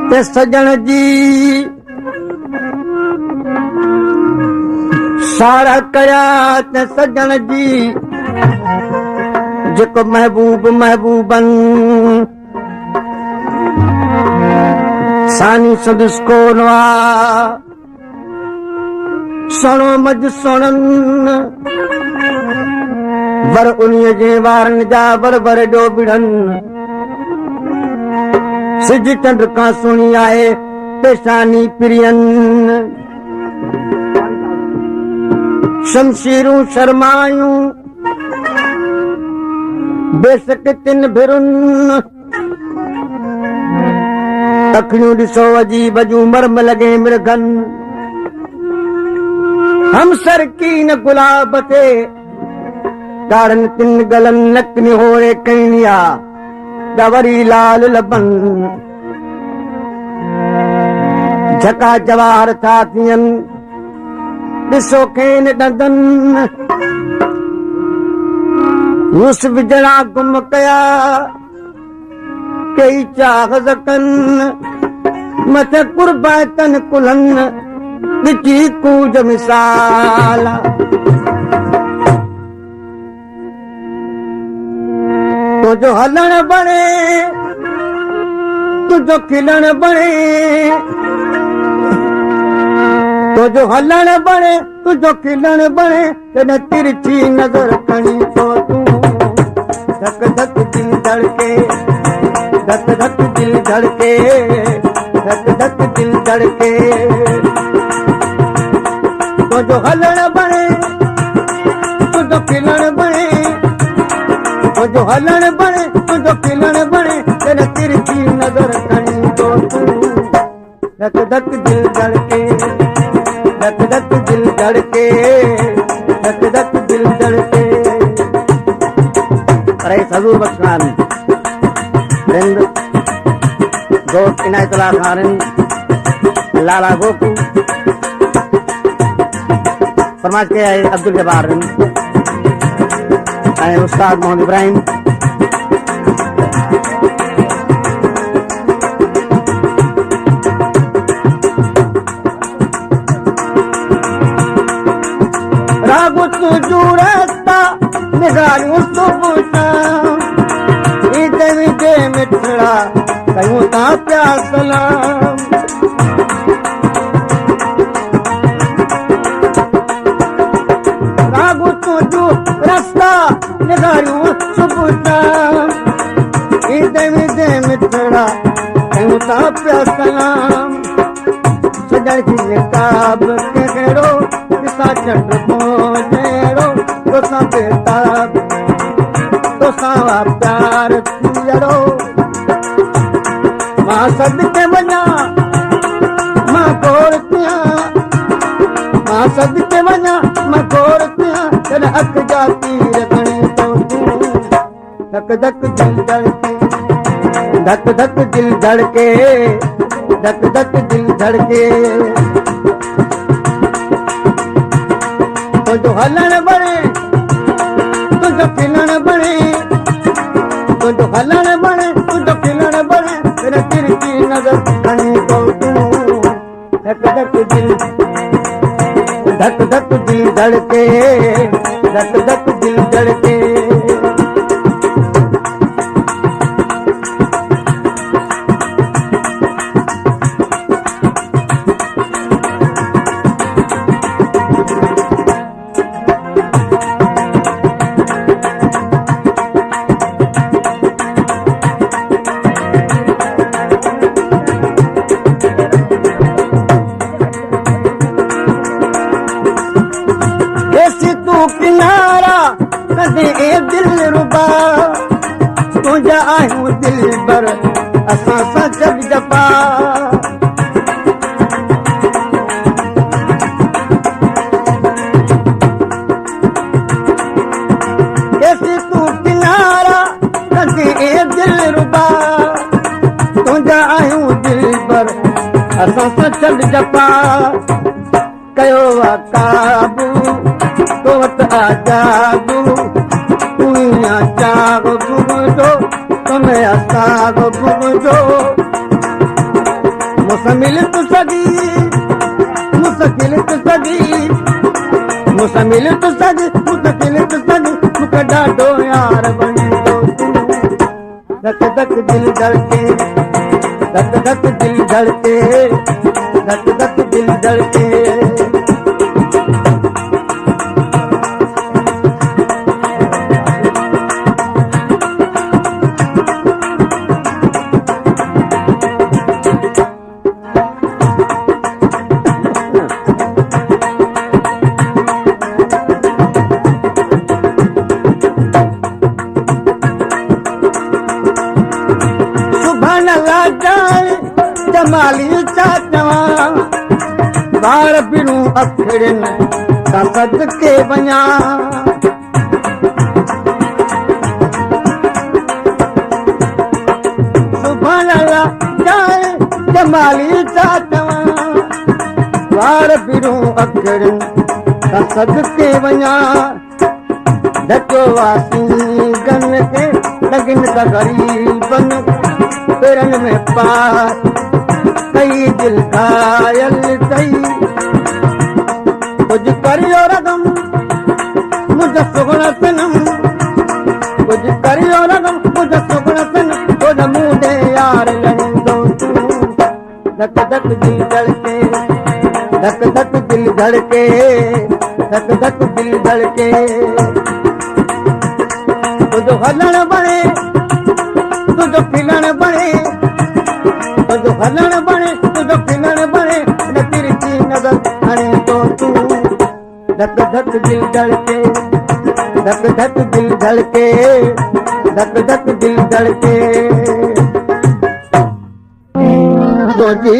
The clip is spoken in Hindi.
ते सजन जी सारा कया ते सजन जी जेको महबूब महबूबन सानी सदस को नवा सोनो मज सोनन वर उन्हीअ जे वारन जा बर बर डोबिड़न सिज चंड का सुनी आए पेशानी प्रियन शमशीरूं शर्मायूं बेशक तिन भिरुन अखियूं ॾिसो अजीब जूं मरम लगे मृगन हम सरकीन गुलाब ते ॻाढ़नि तिन गलन नकनी होरे कईनिया डवरी लाल लबन झका जवाहर था थियनि ॾिसो खेन ॾंदन यूसुफ जड़ा गुम कया कई चाह ज़कन मथे कुर्बातन कुलन ॾिठी कूज मिसाल तुझो हलण बणे तुझो खिलण बणे तुझो हलण बणे तुझो खिलण बणे तने तिरछी नजर खणी तो तू धक धक दिल धड़के धक धक दिल धड़के धक धक दिल धड़के तुझो हलण बणे तुझो खिलण बणे तुझो हलण बणे तुझो खिलण बणे तने तिरछी नजर खणी तो तू धक धक दिल धड़के धक धक दिल धड़के धक धक दिल धड़के रईस हजूर बख्श खान रिंद दोस्त इनायतुल्लाह खान लाला गोकू फरमाइश के है अब्दुल जब्बार रिंद उस्ताद मोहम्मद इब्राहिम रागु तुझू रास्ता निगारियूं सुबुह ईद विजे मिठड़ा कयूं ता प्या सलाम रागु तुझू रास्ता निगारियूं सुबुह ईद विजे मिठड़ा कयूं ता प्या सलाम सजण जी निकाब कहिड़ो चंड पोजड़ो तोसां बेताब तोसां प्यार थींदड़ो मां सदके वञा मां कोर थियां मां सदके वञा मां कोर थियां तने अख जा तीर खणी तो तूं धक धक दिल धड़के धक धक दिल धड़के धक धक दिल धड़के तुझो हलण बणे तुझो खिलण बणे तुझो हलण बणे तुझो खिलण बणे तेरे तिरछी नजर खणी तो तू धक धक दिल धड़के धक धक दिल धड़के दिल बर असां सां जब जपा ऐसी तू किनारा कदे ए दिल रुबा तुंहिंजा आहियूं दिल बर असां सां जब जपा कयो वा काबू तो वटि आजादू तूं चाग बुगदो तुम्हें असाग बुगदो मुसमिल तू सगी मुस्तकिल तू सगी मुसमिल तू सगी मुस्तकिल तू सगी मूंखे ॾाढो यार बणी तो तूं धक धक दिल धड़के धक धक दिल धड़के धक धक दिल धड़के जमाली चाचवा बार बिरू अखड़न का सदके बना सुभान अल्लाह जाए जमाली चाचवा बार बिरू अखड़न का सदके बना ढको वासी गन के लगन का गरीबन पेरन में पार कई दिल घायल कई कुछ करियो रगम मुझे सुगुण सनम कुछ करियो रगम मुझे सुगुण सनम थोड़ा मुझे यार लड़ो तू धक धक दिल धड़के धक धक दिल धड़के धक धक दिल धड़के तुझो हलण बने तुझो खिलण बने तुझो हलण बने तुझो खिलण बने न तिरछी नजर हणे तो तू धक धक दिल धड़के धक धक दिल धड़के धक धक दिल धड़के तो जी